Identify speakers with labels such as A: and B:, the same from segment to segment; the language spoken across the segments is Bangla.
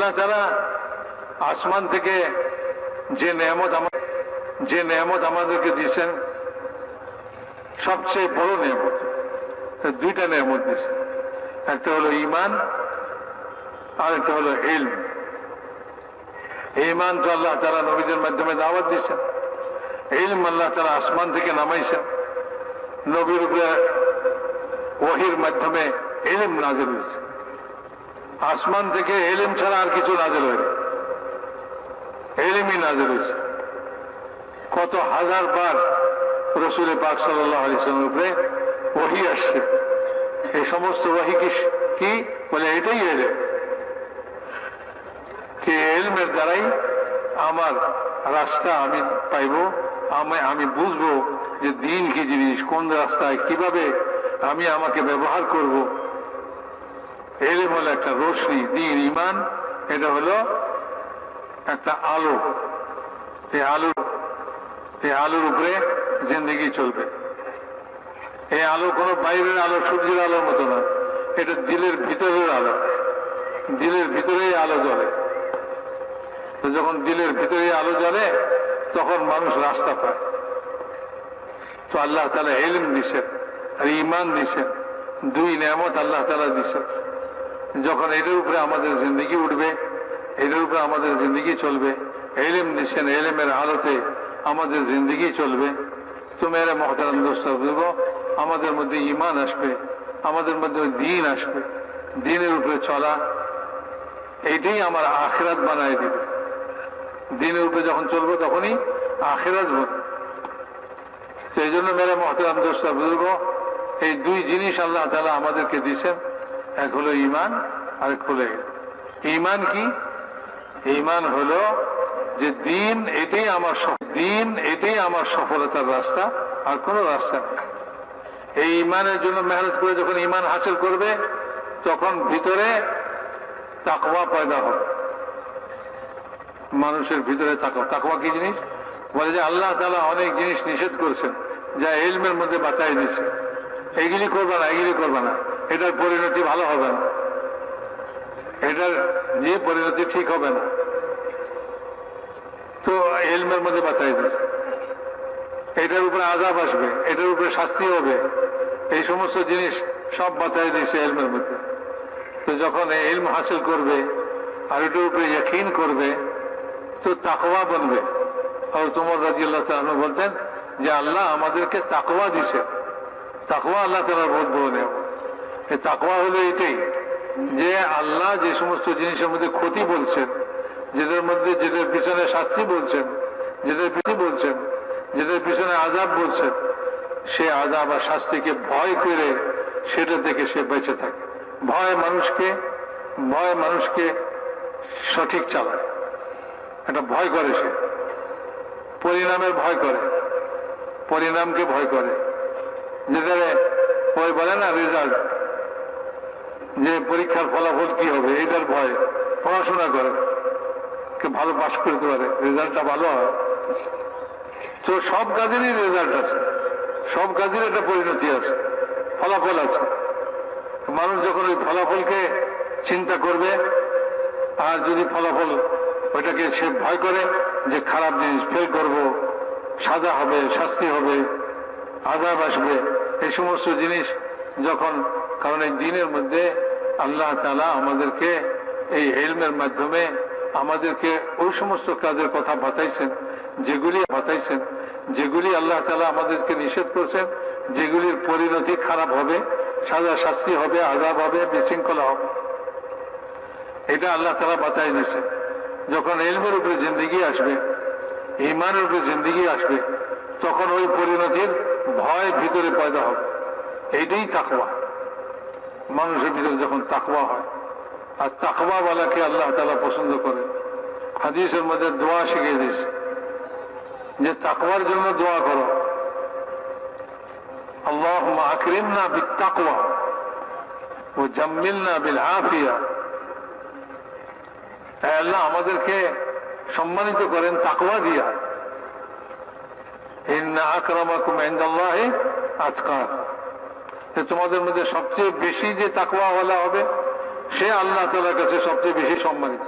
A: আল্লাহ তাআলা আসমান থেকে যে নেয়ামত আমাদেরকে দিয়েছেন, সবচেয়ে বড় নেয়ামত, দুইটা নেয়ামত দিয়েছেন। একটা হলো ঈমান আর একটা হলো ইলম। ঈমান তো আল্লাহ তাআলা নবীদের মাধ্যমে দাওয়াত দিয়েছেন, ইলম আল্লাহ তাআলা আসমান থেকে নামাইছেন, নবীর উপরে ওহীর মাধ্যমে ইলম নাযিল হয়েছে। আসমান থেকে ইলম ছাড়া আর কিছু নাযিল হয়নি, ইলমই নাযিল হয়েছে। কত হাজার বার রাসূল পাক সাল্লাল্লাহু আলাইহি ওয়াসাল্লামের উপরে ওহী আসছে। এই সমস্ত ওহী কি বলে? এটাই ইলম, কি ইলমের দ্বারাই আমার রাস্তা আমি পাইব, আমি বুঝবো যে দ্বীন কি জিনিস, কোন রাস্তায় কিভাবে আমি আমাকে ব্যবহার করব। ইলম হলো একটা রোশনি, দ্বীন ঈমান এটা হলো একটা আলো। এই আলোর উপরে জিন্দেগি চলবে। এই আলো কোনো বাইরের আলো, সূর্যের আলোর মতো না, এটা দিলের ভিতরের আলো। দিলের ভিতরেই আলো জ্বলে। তো যখন দিলের ভিতরে আলো জ্বলে তখন মানুষ রাস্তা পায়। তো আল্লাহ তাআলা ইলম দিছেন আর ঈমান দিছেন, দুই নেয়ামত আল্লাহ তাআলা দিছেন। যখন এটার উপরে আমাদের জিন্দেগি উঠবে, এটার উপরে আমাদের জিন্দেগি চলবে, ইলম দিছেন, ইলমের আলোতে আমাদের জিন্দেগি চলবে, তো মেরে মুহতারাম দোস্ত বুঝবো আমাদের মধ্যে ঈমান আসবে, আমাদের মধ্যে দ্বীন আসবে। দ্বীনের উপরে চলা এইটাই আমার আখিরাত বানায় দিবে। দ্বীনের উপরে যখন চলবো তখনই আখিরাত হবে। তো এই জন্য মেরে মুহতারাম দোস্ত বুঝবো এই দুই জিনিস আল্লাহ তাআলা আমাদেরকে দিয়েছেন, এক হলো ঈমান আর এক হলো ইলম। ঈমান কি? ঈমান হলো যে দ্বীন এটাই আমার সফলতার রাস্তা, আর কোনো রাস্তা নেই। এই ঈমানের জন্য মেহনত করে যখন ঈমান হাসিল করবে তখন ভিতরে তাকওয়া পয়দা হবে। মানুষের ভিতরে তাকওয়া কি জিনিস? বলে যে আল্লাহ তাআলা অনেক জিনিস নিষেধ করেছেন যা ইলমের মধ্যে বাঁচাই দিচ্ছে, এইগুলি করবে না, এইগুলি করবে না, এটার পরিণতি ভালো হবে না, এটার যে পরিণতি ঠিক হবে না। তো ইলমের মধ্যে বাঁচাই দিচ্ছে, এটার উপরে আযাব আসবে, এটার উপরে শাস্তি হবে, এই সমস্ত জিনিস সব বাঁচাই দিয়েছে ইলমের মধ্যে। তো যখন ইলম হাসিল করবে আর এটার উপরে ইয়াকিন করবে তো তাকওয়া বনবে। হযরত ওমর রাদিয়াল্লাহু তাআলা আনহু বলতেন যে আল্লাহ আমাদেরকে তাকওয়া দিয়েছে। তাকওয়া আল্লাহ তাআলার বহুত বড় নিয়ামত। এই তাকওয়া হলো এটাই যে আল্লাহ যে সমস্ত জিনিসের মধ্যে ক্ষতি বলছেন, যেটার পিছনে শাস্তি বলছেন, যেটার পিছনে আযাব বলছেন, সে আযাব আর শাস্তিকে ভয় করে সেটা থেকে সে বেঁচে থাকে। ভয় মানুষকে সঠিক চালায়, একটা ভয় করে, সে পরিণামের ভয় করে, পরিণামকে ভয় করে। যেটা ওই বলে না রেজাল্ট, যে পরীক্ষার ফলাফল কি হবে এটার ভয় পড়াশোনা করে, ভালো পাশ করতে পারে, রেজাল্টটা ভালো হয়। তো সব কাজেরই রেজাল্ট আছে, সব কাজের একটা পরিণতি আছে, ফলাফল আছে। মানুষ যখন ওই ফলাফলকে চিন্তা করবে আর যদি ফলাফল ওইটাকে সে ভয় করে যে খারাপ জিনিস ফেল করব, সাজা হবে, শাস্তি হবে, আযাব আসবে, এই সমস্ত জিনিস যখন, কারণ এই দ্বীনের মধ্যে আল্লাহ তাআলা আমাদেরকে এই ইলমের মাধ্যমে আমাদেরকে ওই সমস্ত কাজের কথা বাতাইছেন যেগুলি আল্লাহ তাআলা আমাদেরকে নিষেধ করেছেন, যেগুলির পরিণতি খারাপ হবে, সাজা শাস্তি হবে, আযাব হবে, বিশৃঙ্খলা হবে। এটা আল্লাহ তাআলা বাতাই দিয়েছে। যখন ইলমের উপরে জিন্দেগি আসবে, ঈমানের উপরে জিন্দেগি আসবে, তখন ওই পরিণতির ভয় ভিতরে পয়দা হবে। এইটাই তাকওয়া। মানুষের ভিতরে যখন তাকওয়া হয়, আর তাকওয়াওয়ালাকে আল্লাহ তাআলা পছন্দ করেন। হাদিসের মধ্যে দোয়া শিখিয়ে দিয়েছে যে তাকওয়ার জন্য দোয়া করো, আল্লাহুম্মা আকরিমনা বিত্তাকওয়া ওয়া জাম্মিলনা বিল আফিয়া। আল্লাহ আমাদেরকে সম্মানিত করেন তাকওয়া দিয়া। ইন্না আকরামাকুম ইনদাল্লাহি আতকাকুম। তোমাদের মধ্যে সবচেয়ে বেশি যে তাকওয়াওয়ালা হবে সে আল্লাহ তাআলার কাছে সবচেয়ে বেশি সম্মানিত।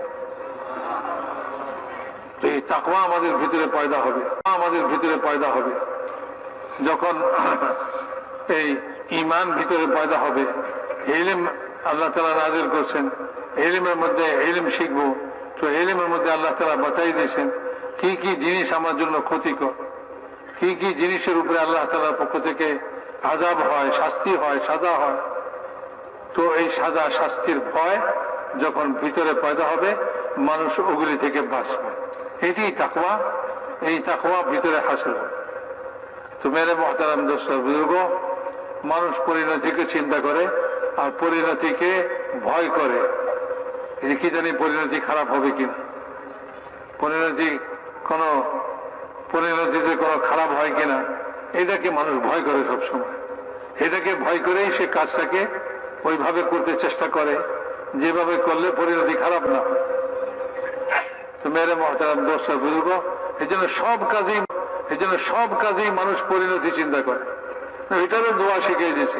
A: তাকওয়া আমাদের ভিতরে পয়দা হবে, আমাদের ভিতরে পয়দা হবে। যখন এই ঈমান ভিতরে পয়দা হবে, ইলম আল্লাহ তাআলা নাযিল করছেন, ইলমের মধ্যে ইলম শিখবো, তো ইলমের মধ্যে আল্লাহ তাআলা বাতাই দিয়েছেন কি কি জিনিস আমার জন্য ক্ষতিকর, কি কি জিনিসের উপরে আল্লাহ তাআলার পক্ষ থেকে আযাব হয়, শাস্তি হয়, সাজা হয়। তো এই সাজা শাস্তির ভয় যখন ভিতরে পয়দা হবে, মানুষ ওগুলি থেকে বাঁচবে। এটি তাকওয়া, এই তাকওয়া ভিতরে হাসিল হবে। তো মেরে মুহতারাম দোস্ত বুজুর্গ, মানুষ পরিণতিকে চিন্তা করে আর পরিণতিকে ভয় করে, যে কি জানি পরিণতি খারাপ হবে কিনা, পরিণতিতে কোনো খারাপ হয় কিনা, এটাকে মানুষ ভয় করে সবসময়। এটাকে ভয় করেই সে কাজটাকে ওইভাবে করতে চেষ্টা করে যেভাবে করলে পরিণতি খারাপ না হয়। তো মেরে মুহতারাম দোস্ত বুজুর্গ, এই জন্য সব কাজেই মানুষ পরিণতি চিন্তা করে। এটারও দোয়া শিখিয়ে দিয়েছে,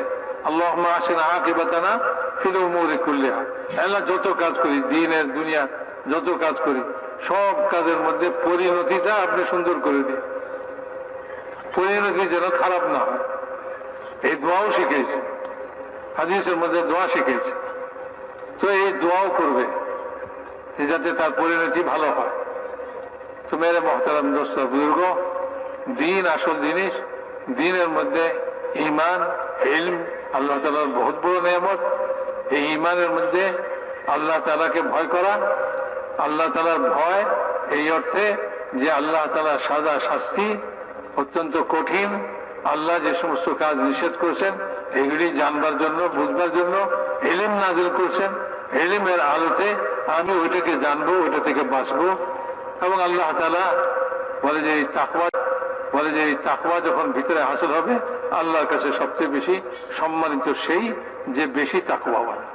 A: আল্লাহুম্মা আহসিন আকিবাতানা ফিল উমুরি কুল্লিহা। আল্লাহ যত কাজ করি, দ্বীনের দুনিয়ার যত কাজ করি, সব কাজের মধ্যে পরিণতিটা আপনি সুন্দর করে দিন, পরিণতি যেন খারাপ না হয়। এই দোয়াও শিখেছে, হাদিসের মধ্যে দোয়া শিখেছে। তো এই দোয়াও করবে যাতে তার পরিণতি ভালো হয়। তো মেরে মুহতারাম দোস্ত বুজুর্গ, দ্বীন আসল জিনিস। দ্বীনের মধ্যে ঈমান, ইলম আল্লাহ তাআলার বহুত বড় নেয়ামত। এই ঈমানের মধ্যে আল্লাহ তাআলাকে ভয় করা, আল্লাহ তাআলার ভয় এই অর্থে যে আল্লাহ তাআলার সাজা শাস্তি অত্যন্ত কঠিন। আল্লাহ যে সমস্ত কাজ নিষেধ করেছেন এগুলি জানবার জন্য, বুঝবার জন্য ইলম নাযিল করেছেন। ইলমের আলোতে আমি ওইটাকে জানবো, ওইটা থেকে বাঁচবো। এবং আল্লাহ তাআলা বলে যে এই তাকওয়া যখন ভিতরে হাসিল হবে, আল্লাহর কাছে সবচেয়ে বেশি সম্মানিত সেই যে বেশি তাকওয়াওয়ালা।